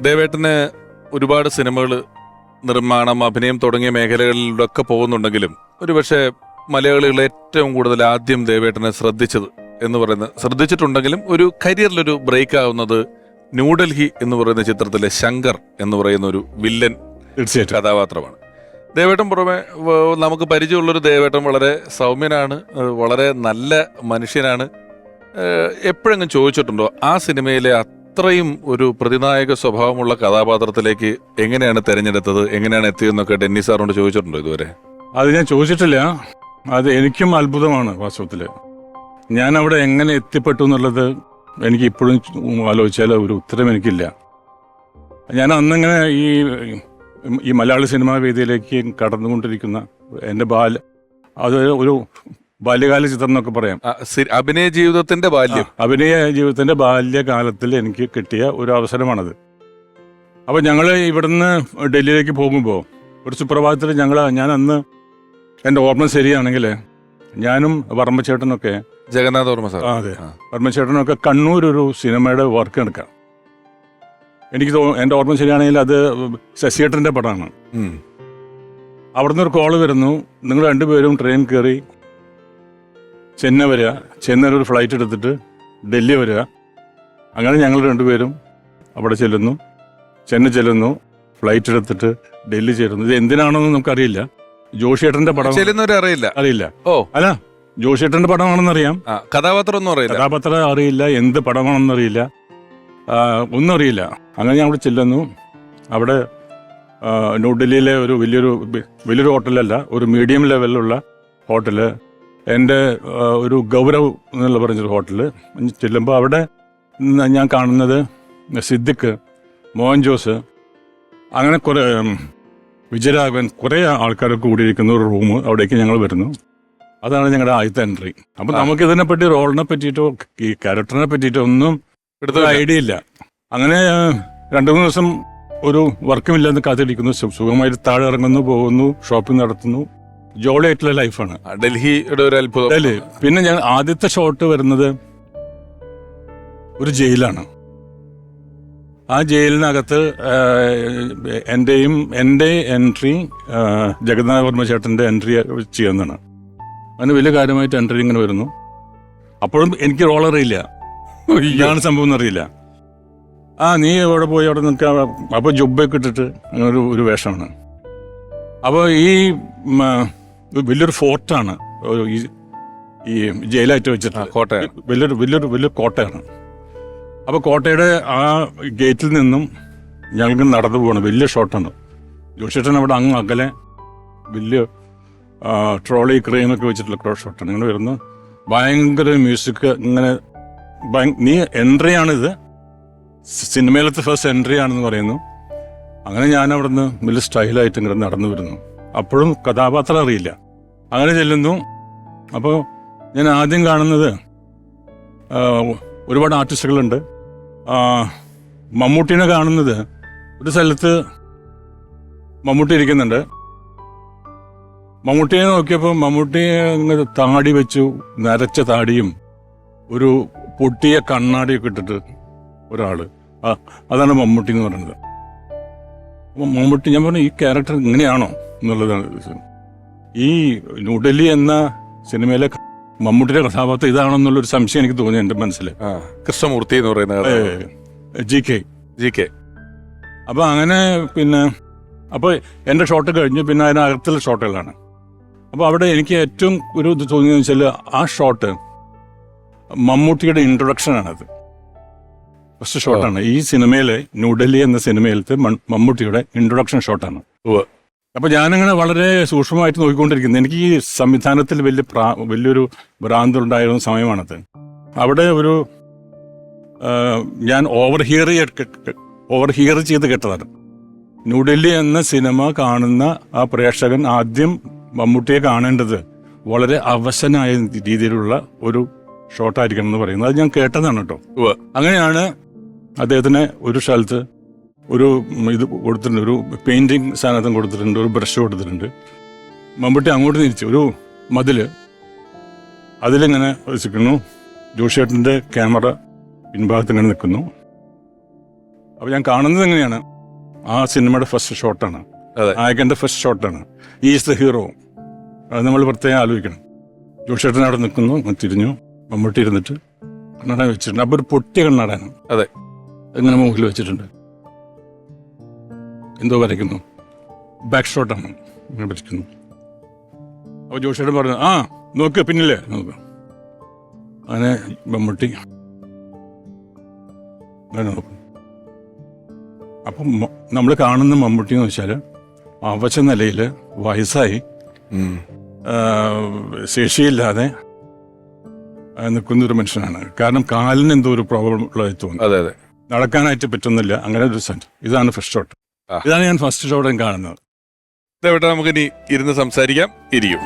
ദേവേട്ടന് ഒരുപാട് സിനിമകൾ നിർമ്മാണം, അഭിനയം തുടങ്ങിയ മേഖലകളിലൊക്കെ പോകുന്നുണ്ടെങ്കിലും ഒരുപക്ഷെ മലയാളികൾ ഏറ്റവും കൂടുതൽ ആദ്യം ദേവേട്ടനെ ശ്രദ്ധിച്ചിട്ടുണ്ടെങ്കിലും ഒരു കരിയറിലൊരു ബ്രേക്ക് ആവുന്നത് ന്യൂഡൽഹി എന്ന് പറയുന്ന ചിത്രത്തിലെ ശങ്കർ എന്ന് പറയുന്ന ഒരു വില്ലൻ കഥാപാത്രമാണ്. ദേവേട്ടൻ പുറമെ നമുക്ക് പരിചയമുള്ളൊരു ദേവേട്ടൻ വളരെ സൗമ്യനാണ്, വളരെ നല്ല മനുഷ്യനാണ്. എപ്പോഴെങ്കിലും ചോദിച്ചിട്ടുണ്ടോ ആ സിനിമയിലെ അത്രയും ഒരു പ്രതിനായക സ്വഭാവമുള്ള കഥാപാത്രത്തിലേക്ക് എങ്ങനെയാണ് തിരഞ്ഞെടുത്തത്, എങ്ങനെയാണ് എത്തിയതെന്നൊക്കെ ഡെന്നി സാറിനോട് ചോദിച്ചിട്ടുണ്ടോ ഇതുവരെ? അത് ഞാൻ ചോദിച്ചിട്ടില്ല. അത് എനിക്കും അത്ഭുതമാണ് വാസ്തവത്തിൽ. ഞാൻ അവിടെ എങ്ങനെ എത്തിപ്പെട്ടു എന്നുള്ളത് എനിക്ക് ഇപ്പോഴും ആലോചിച്ചാൽ ഒരു ഉത്തരം എനിക്കില്ല. ഞാൻ അന്നിങ്ങനെ ഈ മലയാള സിനിമാ വേദിയിലേക്ക് കടന്നുകൊണ്ടിരിക്കുന്ന എൻ്റെ അത് ഒരു ബാല്യകാല ചിത്രം എന്നൊക്കെ പറയാം. അഭിനയ ജീവിതത്തിന്റെ ബാല്യകാലത്തിൽ എനിക്ക് കിട്ടിയ ഒരു അവസരമാണത്. അപ്പോൾ ഞങ്ങൾ ഇവിടുന്ന് ഡൽഹിയിലേക്ക് പോകുമ്പോൾ ഒരു സുപ്രഭാതത്തിൽ ഞാൻ അന്ന് എൻ്റെ ഓർമ്മ ശരിയാണെങ്കിൽ ഞാനും വർമ്മച്ചേട്ടനൊക്കെ, ജഗന്നാഥ വർമ്മ സാർ, അതെ, വർമ്മച്ചേട്ടനൊക്കെ കണ്ണൂർ ഒരു സിനിമയുടെ വർക്ക് എടുക്കാം. എനിക്ക് എൻ്റെ ഓർമ്മ ശരിയാണെങ്കിൽ അത് ശശിയേട്ടൻ്റെ പടമാണ്. അവിടുന്ന് ഒരു കോള് വരുന്നു, നിങ്ങൾ രണ്ടുപേരും ട്രെയിൻ കയറി ചെന്നൈ വരിക, ചെന്നൈയിൽ ഒരു ഫ്ലൈറ്റ് എടുത്തിട്ട് ഡൽഹി വരിക. അങ്ങനെ ഞങ്ങൾ രണ്ടുപേരും അവിടെ ചെല്ലുന്നു, ചെന്നൈ ചെല്ലുന്നു, ഫ്ലൈറ്റ് എടുത്തിട്ട് ഡൽഹി ചേരുന്നു. ഇത് എന്തിനാണെന്ന് നമുക്കറിയില്ല. ജോഷിയേട്ടന്റെ പടം അറിയില്ല. അല്ല, ജോഷിയേട്ടന്റെ പടമാണെന്നറിയാം, കഥാപാത്രം അറിയില്ല, എന്ത് പടമാണെന്നറിയില്ല, ഒന്നും അറിയില്ല. അങ്ങനെ ഞാൻ അവിടെ ചെല്ലുന്നു. അവിടെ ന്യൂഡൽഹിയിലെ ഒരു വലിയൊരു ഹോട്ടലല്ല, ഒരു മീഡിയം ലെവലിലുള്ള ഹോട്ടല്, എൻ്റെ ഒരു ഗൗരവ് എന്നുള്ള പറഞ്ഞൊരു ഹോട്ടല് ചെല്ലുമ്പോൾ അവിടെ ഞാൻ കാണുന്നത് സിദ്ദിഖ്, മോഹൻ ജോസ്, അങ്ങനെ കുറേ വിജയരാഘവൻ, കുറേ ആൾക്കാരൊക്കെ കൂടിയിരിക്കുന്ന ഒരു റൂം. അവിടേക്ക് ഞങ്ങൾ വരുന്നു. അതാണ് ഞങ്ങളുടെ ആദ്യത്തെ എൻട്രി. അപ്പം നമുക്കിതിനെ പറ്റി, റോളിനെ പറ്റിയിട്ടോ ഈ ക്യാരക്ടറിനെ പറ്റിയിട്ടോ ഒന്നും ഐഡിയ ഇല്ല. അങ്ങനെ 2-3 ദിവസം ഒരു വർക്കുമില്ലാന്ന് കാത്തിരിക്കുന്നു. സുഖമായിട്ട് താഴെ ഇറങ്ങുന്നു, പോകുന്നു, ഷോപ്പിംഗ് നടത്തുന്നു. ജോളി ആയിട്ടുള്ള ലൈഫാണ് ഡൽഹിയുടെ ഒരു അത്ഭുതം. പിന്നെ ഞാൻ ആദ്യത്തെ ഷോട്ട് വരുന്നത് ഒരു ജയിലാണ്. ആ ജയിലിനകത്ത് എൻ്റെ എൻട്രി ജഗന്നാഥ വർമ്മ ചേട്ടൻ്റെ എൻട്രി ചെയ്യുന്നതാണ്. അതിന് വലിയ കാര്യമായിട്ട് എൻട്രി ഇങ്ങനെ വരുന്നു. അപ്പോഴും എനിക്ക് റോൾ അറിയില്ല, ഇതാണ് സംഭവം എന്നറിയില്ല. നീ അവിടെ പോയി അവിടെ നിൽക്കുക. അപ്പോൾ ജുബ്ബയൊക്കെ ഇട്ടിട്ട് അങ്ങനെ ഒരു വേഷമാണ്. അപ്പോൾ ഈ വലിയൊരു ഫോർട്ടാണ് ഈ ജയിലായിട്ട് വെച്ചിട്ട്, കോട്ടയം, വലിയൊരു കോട്ടയാണ്. അപ്പോൾ കോട്ടയുടെ ആ ഗേറ്റിൽ നിന്നും ഞങ്ങൾക്ക് നടന്നു പോകണം. വലിയ ഷോട്ടാണ്. ജോഷിയേട്ടൻ അവിടെ അങ്ങ് അകലെ വലിയ ട്രോളി ക്രെയിനൊക്കെ വെച്ചിട്ടുള്ള ഷോട്ടാണ്. ഇങ്ങനെ വരുന്നു, ഭയങ്കര മ്യൂസിക്. ഇങ്ങനെ നീ എൻട്രിയാണിത്, സിനിമയിലത്തെ ഫസ്റ്റ് എൻട്രി ആണെന്ന് പറയുന്നു. അങ്ങനെ ഞാൻ അവിടെ നിന്ന് വലിയ സ്റ്റൈലായിട്ട് ഇങ്ങനെ നടന്നു വരുന്നു. അപ്പോഴും കഥാപാത്രം അറിയില്ല. അങ്ങനെ ചെല്ലുന്നു. അപ്പോൾ ഞാൻ ആദ്യം കാണുന്നത് ഒരുപാട് ആർട്ടിസ്റ്റുകളുണ്ട്. മമ്മൂട്ടീനെ കാണുന്നത് ഒരു സ്ഥലത്ത് മമ്മൂട്ടി ഇരിക്കുന്നുണ്ട്. മമ്മൂട്ടിയെ നോക്കിയപ്പോൾ മമ്മൂട്ടി ഇങ്ങനെ താടി വെച്ചു, നരച്ച താടിയും ഒരു പൊട്ടിയ കണ്ണാടിയൊക്കെ ഇട്ടിട്ട് ഒരാള്. അതാണ് മമ്മൂട്ടി എന്ന് പറയുന്നത്. അപ്പം മമ്മൂട്ടി, ഞാൻ പറഞ്ഞു, ഈ ക്യാരക്ടർ ഇങ്ങനെയാണോ എന്നുള്ളതാണ്. ഈ ന്യൂഡൽഹി എന്ന സിനിമയിലെ മമ്മൂട്ടിയുടെ കഥാപാത്രം ഇതാണെന്നുള്ളൊരു സംശയം എനിക്ക് തോന്നി എൻ്റെ മനസ്സിൽ. കൃഷ്ണമൂർത്തി എന്ന് പറയുന്ന ജി കെ. അപ്പോൾ അങ്ങനെ അപ്പോൾ എൻ്റെ ഷോട്ട് കഴിഞ്ഞു. പിന്നെ അതിനകത്തുള്ള ഷോട്ടുകളാണ്. അപ്പോൾ അവിടെ എനിക്ക് ഏറ്റവും ഒരു ഇത് തോന്നിയെന്ന് വെച്ചാൽ ആ ഷോട്ട് മമ്മൂട്ടിയുടെ ഇൻട്രൊഡക്ഷനാണത്. ഫസ്റ്റ് ഷോട്ടാണ് ഈ സിനിമയിലെ, ന്യൂഡൽഹി എന്ന സിനിമയിലത്തെ മമ്മൂട്ടിയുടെ ഇൻട്രൊഡക്ഷൻ ഷോട്ടാണ്. അപ്പോൾ ഞാനിങ്ങനെ വളരെ സൂക്ഷ്മമായിട്ട് നോക്കിക്കൊണ്ടിരിക്കുന്നത്. എനിക്ക് ഈ സംവിധാനത്തിൽ വലിയൊരു ഭ്രാന്തുണ്ടായിരുന്ന സമയമാണത്. അവിടെ ഞാൻ ഓവർ ഹിയർ ചെയ്ത് കേട്ടതാണ്. ന്യൂഡൽഹി എന്ന സിനിമ കാണുന്ന ആ പ്രേക്ഷകൻ ആദ്യം മമ്മൂട്ടിയെ കാണേണ്ടത് വളരെ അവശനായ രീതിയിലുള്ള ഒരു ഷോട്ടായിരിക്കണം എന്ന് പറയുന്നത്. അത് ഞാൻ കേട്ടതാണ് കേട്ടോ. അങ്ങനെയാണ് അദ്ദേഹത്തിന് ഒരു സ്ഥലത്ത് ഒരു ഇത് കൊടുത്തിട്ടുണ്ട്, ഒരു പെയിന്റിങ് സാധനം കൊടുത്തിട്ടുണ്ട്, ഒരു ബ്രഷ് കൊടുത്തിട്ടുണ്ട്. മമ്മൂട്ടി അങ്ങോട്ട് തിരിച്ച് ഒരു മതില്, അതിലിങ്ങനെ വെച്ചിരിക്കുന്നു. ജോഷിയേട്ടൻ്റെ ക്യാമറ പിൻഭാഗത്ത് ഇങ്ങനെ നിൽക്കുന്നു. അപ്പോൾ ഞാൻ കാണുന്നത് എങ്ങനെയാണ്, ആ സിനിമയുടെ ഫസ്റ്റ് ഷോട്ടാണ്, അതെ. നായകൻ്റെ ഫസ്റ്റ് ഷോട്ടാണ്. Is the hero. അത് നമ്മൾ പ്രത്യേകം ആലോചിക്കണം. ജോഷേട്ടൻ അവിടെ നിൽക്കുന്നു, തിരിഞ്ഞു, മമ്മൂട്ടി ഇരുന്നിട്ട് കണ്ണട വെച്ചിട്ടുണ്ട്. അപ്പോൾ ഒരു പൊട്ടിയ കണ്ണടയാണ്, അതെ, ഇങ്ങനെ മുകളിൽ വെച്ചിട്ടുണ്ട്. എന്തോ വരയ്ക്കുന്നു, ബാക്ക് ഷോട്ടാണ്, ഇങ്ങനെ വരയ്ക്കുന്നു. അപ്പോൾ ജോഷേട്ടൻ പറഞ്ഞു, ആ നോക്ക് പിന്നില്ലേ നോക്ക്. അങ്ങനെ മമ്മൂട്ടി അങ്ങനെ നോക്കും. അപ്പം നമ്മൾ കാണുന്ന മമ്മൂട്ടി എന്ന് വെച്ചാൽ അവശ നിലയിൽ വയസ്സായി ശേഷിയില്ലാതെ നിൽക്കുന്നൊരു മനുഷ്യനാണ്. കാരണം കാലിന് എന്തോ ഒരു പ്രോബ്ലം ഉള്ളതായി തോന്നുന്നു. അതെ അതെ, നടക്കാനായിട്ട് പറ്റുന്നില്ല. അങ്ങനെ ഒരു സെന്റ്. ഇതാണ് ഫസ്റ്റ് ഷോട്ട്. ഇതാണ് ഞാൻ ഫസ്റ്റ് ഷോട്ട് കാണുന്നത്. ദേവേട്ട നമുക്കിനി ഇരുന്ന് സംസാരിക്കാം. ഇരിക്കും.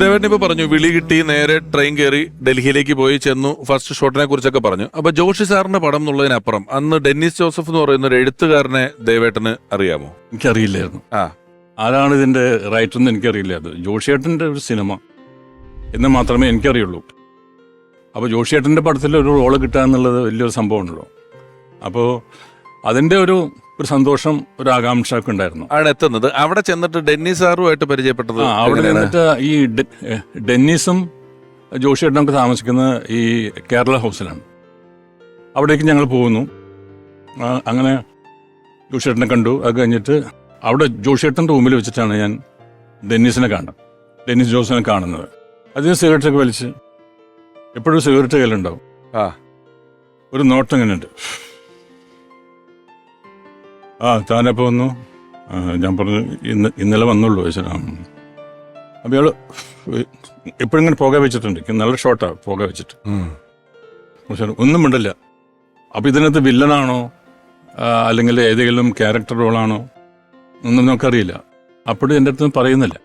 ദേവേട്ടൻ ഇപ്പൊ പറഞ്ഞു വിളി കിട്ടി, നേരെ ട്രെയിൻ കയറി ഡൽഹിയിലേക്ക് പോയി ചെന്നു, ഫസ്റ്റ് ഷോട്ടിനെ കുറിച്ചൊക്കെ പറഞ്ഞു. അപ്പൊ ജോഷി സാറിന്റെ പടം എന്നുള്ളതിനപ്പുറം അന്ന് ഡെന്നിസ് ജോസഫ് എന്ന് പറയുന്ന ഒരു എഴുത്തുകാരനെ ദേവേട്ടന് അറിയാമോ? എനിക്കറിയില്ലായിരുന്നു. ആരാണ് ഇതിന്റെ റൈറ്റർ എന്ന് എനിക്കറിയില്ലായിരുന്നു. ജോഷിയേട്ടന്റെ ഒരു സിനിമ എന്ന് മാത്രമേ എനിക്കറിയുള്ളൂ. അപ്പോൾ ജോഷിയേട്ടന്റെ പടത്തിൽ ഒരു റോള് കിട്ടുക എന്നുള്ളത് വലിയൊരു സംഭവമാണല്ലോ. അപ്പോൾ അതിന്റെ ഒരു സന്തോഷം, ഒരു ആകാംക്ഷ ഒക്കെ ഉണ്ടായിരുന്നു. ആണ് എത്തുന്നത്. അവിടെ ചെന്നിട്ട് ഡെന്നിസ് സാറുമായിട്ട് പരിചയപ്പെട്ടത് അവിടെ നിന്നിട്ട് ഈ ഡെന്നിസും ജോഷിയേട്ടനും ഒക്കെ താമസിക്കുന്നത് ഈ കേരള ഹൗസിലാണ്. അവിടേക്ക് ഞങ്ങൾ പോകുന്നു. അങ്ങനെ ജോഷിയേട്ടനെ കണ്ടു. അത് കഴിഞ്ഞിട്ട് അവിടെ ജോഷിയേട്ടൻ്റെ റൂമിൽ വെച്ചിട്ടാണ് ഞാൻ ഡെന്നിസ് ജോസിനെ കാണുന്നത്. അതിന് സിഗരറ്റൊക്കെ വലിച്ച് എപ്പോഴും സിഗരറ്റ് കയ്യിലുണ്ടാവും. ഒരു നോട്ടം ഇങ്ങനെയുണ്ട്. താനെപ്പോൾ വന്നു? ഞാൻ പറഞ്ഞു ഇന്നലെ വന്നുള്ളൂ ചോദിച്ചാൽ. അപ്പം ഇയാൾ എപ്പോഴും ഇങ്ങനെ പുക വെച്ചിട്ടുണ്ട്. നല്ല ഷോട്ടാണ് പുക വെച്ചിട്ട്. പക്ഷേ ഒന്നും മിണ്ടില്ല. അപ്പം ഇതിനകത്ത് വില്ലനാണോ അല്ലെങ്കിൽ ഏതെങ്കിലും ക്യാരക്ടർ റോളാണോ ഒന്നും നമുക്കറിയില്ല. അപ്പോഴും എൻ്റെ അടുത്ത് പറയുന്നില്ല.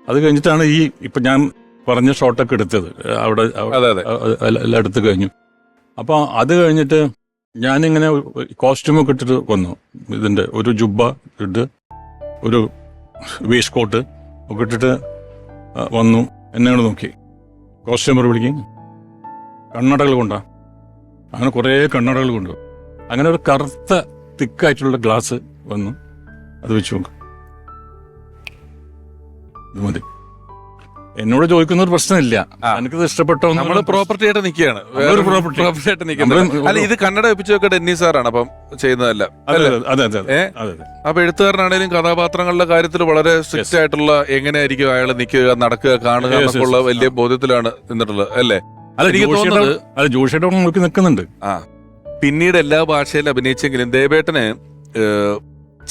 അത് കഴിഞ്ഞിട്ടാണ് ഇപ്പം ഞാൻ പറഞ്ഞ ഷോട്ടൊക്കെ എടുത്തത്. അവിടെ എല്ലാം എടുത്തു കഴിഞ്ഞു. അപ്പോൾ അത് കഴിഞ്ഞിട്ട് ഞാനിങ്ങനെ കോസ്റ്റ്യൂമൊക്കെ ഇട്ടിട്ട് വന്നു. ഇതിൻ്റെ ഒരു ജുബ്ബ ഇട്ട് ഒരു വേസ്റ്റ് കോട്ട് ഒക്കെ ഇട്ടിട്ട് വന്നു. എന്നെ നോക്കി. കോസ്റ്റ്യൂമർ വിളിക്കും, കണ്ണടകൾ കൊണ്ടാ. അങ്ങനെ കുറേ കണ്ണടകൾ കൊണ്ടു. അങ്ങനെ ഒരു കറുത്ത തിക്കായിട്ടുള്ള ഗ്ലാസ് വന്നു. അത് വെച്ച് നോക്കും. ഇത് മതി. എന്നോട് ചോദിക്കുന്ന ഒരു പ്രശ്നമില്ല. എനിക്കത് ഇഷ്ടപ്പെട്ടോ? നമ്മള് പ്രോപ്പർട്ടി ആയിട്ട് നിൽക്കുകയാണ്. അല്ല, ഇത് കന്നഡ വെപ്പിച്ചൊക്കെ ഡെന്നിസ് സാറാണ് അപ്പം ചെയ്യുന്നതല്ല. അപ്പൊ എഴുത്തുകാരനാണേലും കഥാപാത്രങ്ങളുടെ കാര്യത്തിൽ വളരെ സ്ട്രിക്റ്റ് ആയിട്ടുള്ള എങ്ങനെയായിരിക്കും അയാൾ നിൽക്കുക, നടക്കുക, കാണുക എന്നൊക്കെയുള്ള വലിയ ബോധ്യത്തിലാണ് നിന്നിട്ടുള്ളത് അല്ലേ? എനിക്ക് തോന്നുന്നത് ജോഷിയേട്ടൻ നോക്കി നിൽക്കുന്നുണ്ട്. പിന്നീട് എല്ലാ ഭാഷയിലും അഭിനയിച്ചെങ്കിലും ദേവേട്ടന്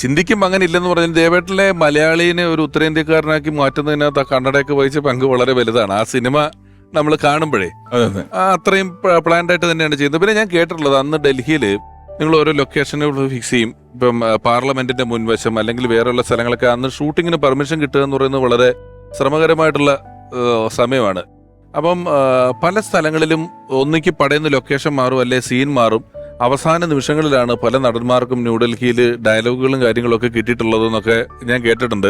ചിന്തിക്കുമ്പോൾ അങ്ങനെ ഇല്ലെന്ന് പറഞ്ഞാൽ ദേവേട്ടനിലെ മലയാളീനെ ഒരു ഉത്തരേന്ത്യക്കാരനാക്കി മാറ്റുന്നതിനകത്ത് ആ കന്നഡയൊക്കെ വഹിച്ച പങ്ക് വളരെ വലുതാണ്. ആ സിനിമ നമ്മൾ കാണുമ്പോഴേ അത്രയും പ്ലാൻഡ് ആയിട്ട് തന്നെയാണ് ചെയ്യുന്നത്. പിന്നെ ഞാൻ കേട്ടിട്ടുള്ളത് അന്ന് ഡൽഹിയിൽ നിങ്ങൾ ഓരോ ലൊക്കേഷനുകൾ ഫിക്സ് ചെയ്യും. ഇപ്പം പാർലമെന്റിന്റെ മുൻവശം അല്ലെങ്കിൽ വേറെയുള്ള സ്ഥലങ്ങളൊക്കെ അന്ന് ഷൂട്ടിങ്ങിന് പെർമിഷൻ കിട്ടുക എന്ന് പറയുന്നത് വളരെ ശ്രമകരമായിട്ടുള്ള സമയമാണ്. അപ്പം പല സ്ഥലങ്ങളിലും ഒന്നിക്ക് പടയുന്ന ലൊക്കേഷൻ മാറും, അല്ലെ സീൻ മാറും. അവസാന നിമിഷങ്ങളിലാണ് പല നടന്മാർക്കും ന്യൂഡൽഹിയിൽ ഡയലോഗുകളും കാര്യങ്ങളൊക്കെ കിട്ടിയിട്ടുള്ളതെന്നൊക്കെ ഞാൻ കേട്ടിട്ടുണ്ട്.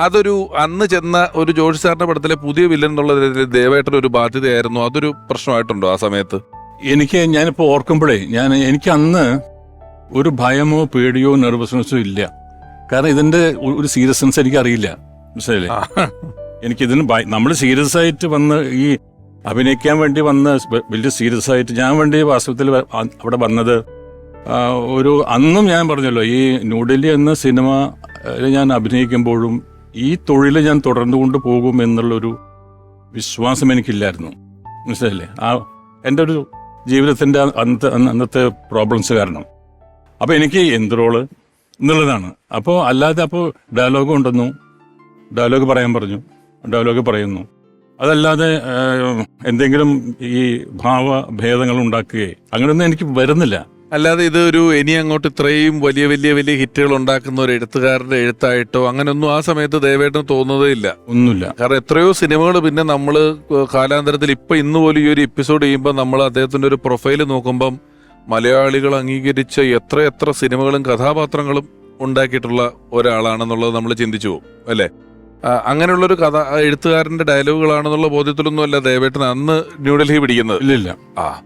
അതൊരു അന്ന് ചെന്ന ഒരു ജോഷി സാറിന്റെ പടത്തിലെ പുതിയ വില്ലൻ എന്നുള്ള ദേവേട്ടൻ ഒരു ബാധ്യതയായിരുന്നു. അതൊരു പ്രശ്നമായിട്ടുണ്ടോ ആ സമയത്ത്? ഞാനിപ്പോൾ ഓർക്കുമ്പോഴേ എനിക്ക് അന്ന് ഒരു ഭയമോ പേടിയോ നെർവസ്നെസ്സോ ഇല്ല. കാരണം ഇതിന്റെ ഒരു സീരിയസ്നെസ് എനിക്ക് അറിയില്ല. മനസ്സിലായില്ലേ? എനിക്കിതിന് നമ്മൾ സീരിയസ് ആയിട്ട് വന്ന് ഈ അഭിനയിക്കാൻ വേണ്ടി വന്ന് വലിയ സീരിയസ് ആയിട്ട് ഞാൻ വേണ്ടി വാസ്തവത്തിൽ അവിടെ വന്നത് അന്നും ഞാൻ പറഞ്ഞല്ലോ, ഈ ന്യൂഡൽഹി എന്ന സിനിമ ഞാൻ അഭിനയിക്കുമ്പോഴും ഈ തൊഴിൽ ഞാൻ തുടർന്നുകൊണ്ട് പോകും എന്നുള്ളൊരു വിശ്വാസം എനിക്കില്ലായിരുന്നു. മനസ്സിലായില്ലേ? എൻ്റെ ഒരു ജീവിതത്തിൻ്റെ അന്നത്തെ പ്രോബ്ലംസ് കാരണം. അപ്പോൾ എനിക്ക് എന്ത് റോള് എന്നുള്ളതാണ്. അപ്പോൾ അല്ലാതെ അപ്പോൾ ഡയലോഗ് ഉണ്ടെന്നു, ഡയലോഗ് പറയാൻ പറഞ്ഞു, ഡയലോഗ് പറയുന്നു. അതല്ലാതെ എന്തെങ്കിലും ഈ ഭാവഭേദങ്ങൾ ഉണ്ടാക്കുകയെ അങ്ങനെയൊന്നും എനിക്ക് വരുന്നില്ല. അല്ലാതെ ഇത് ഇനി അങ്ങോട്ട് ഇത്രയും വലിയ വലിയ വലിയ ഹിറ്റുകൾ ഉണ്ടാക്കുന്ന ഒരു എഴുത്തുകാരന്റെ എഴുത്തായിട്ടോ അങ്ങനെയൊന്നും ആ സമയത്ത് ദേവേട്ടന് തോന്നുന്നതേ ഇല്ല. ഒന്നുമില്ല. കാരണം എത്രയോ സിനിമകൾ പിന്നെ നമ്മൾ കാലാന്തരത്തിൽ ഇന്ന് പോലും ഈ ഒരു എപ്പിസോഡ് ചെയ്യുമ്പോൾ നമ്മൾ അദ്ദേഹത്തിന്റെ ഒരു പ്രൊഫൈല് നോക്കുമ്പം മലയാളികൾ അംഗീകരിച്ച എത്ര സിനിമകളും കഥാപാത്രങ്ങളും ഉണ്ടാക്കിയിട്ടുള്ള ഒരാളാണെന്നുള്ളത് നമ്മൾ ചിന്തിച്ചു പോകും അല്ലേ? അങ്ങനെയുള്ളൊരു കഥ എഴുത്തുകാരന്റെ ഡയലോഗുകളാണെന്നുള്ള ബോധ്യത്തിലൊന്നും അല്ല ദേവേട്ടൻ അന്ന് ന്യൂഡൽഹി പിടിക്കുന്നത്. ഇല്ലില്ല. ആ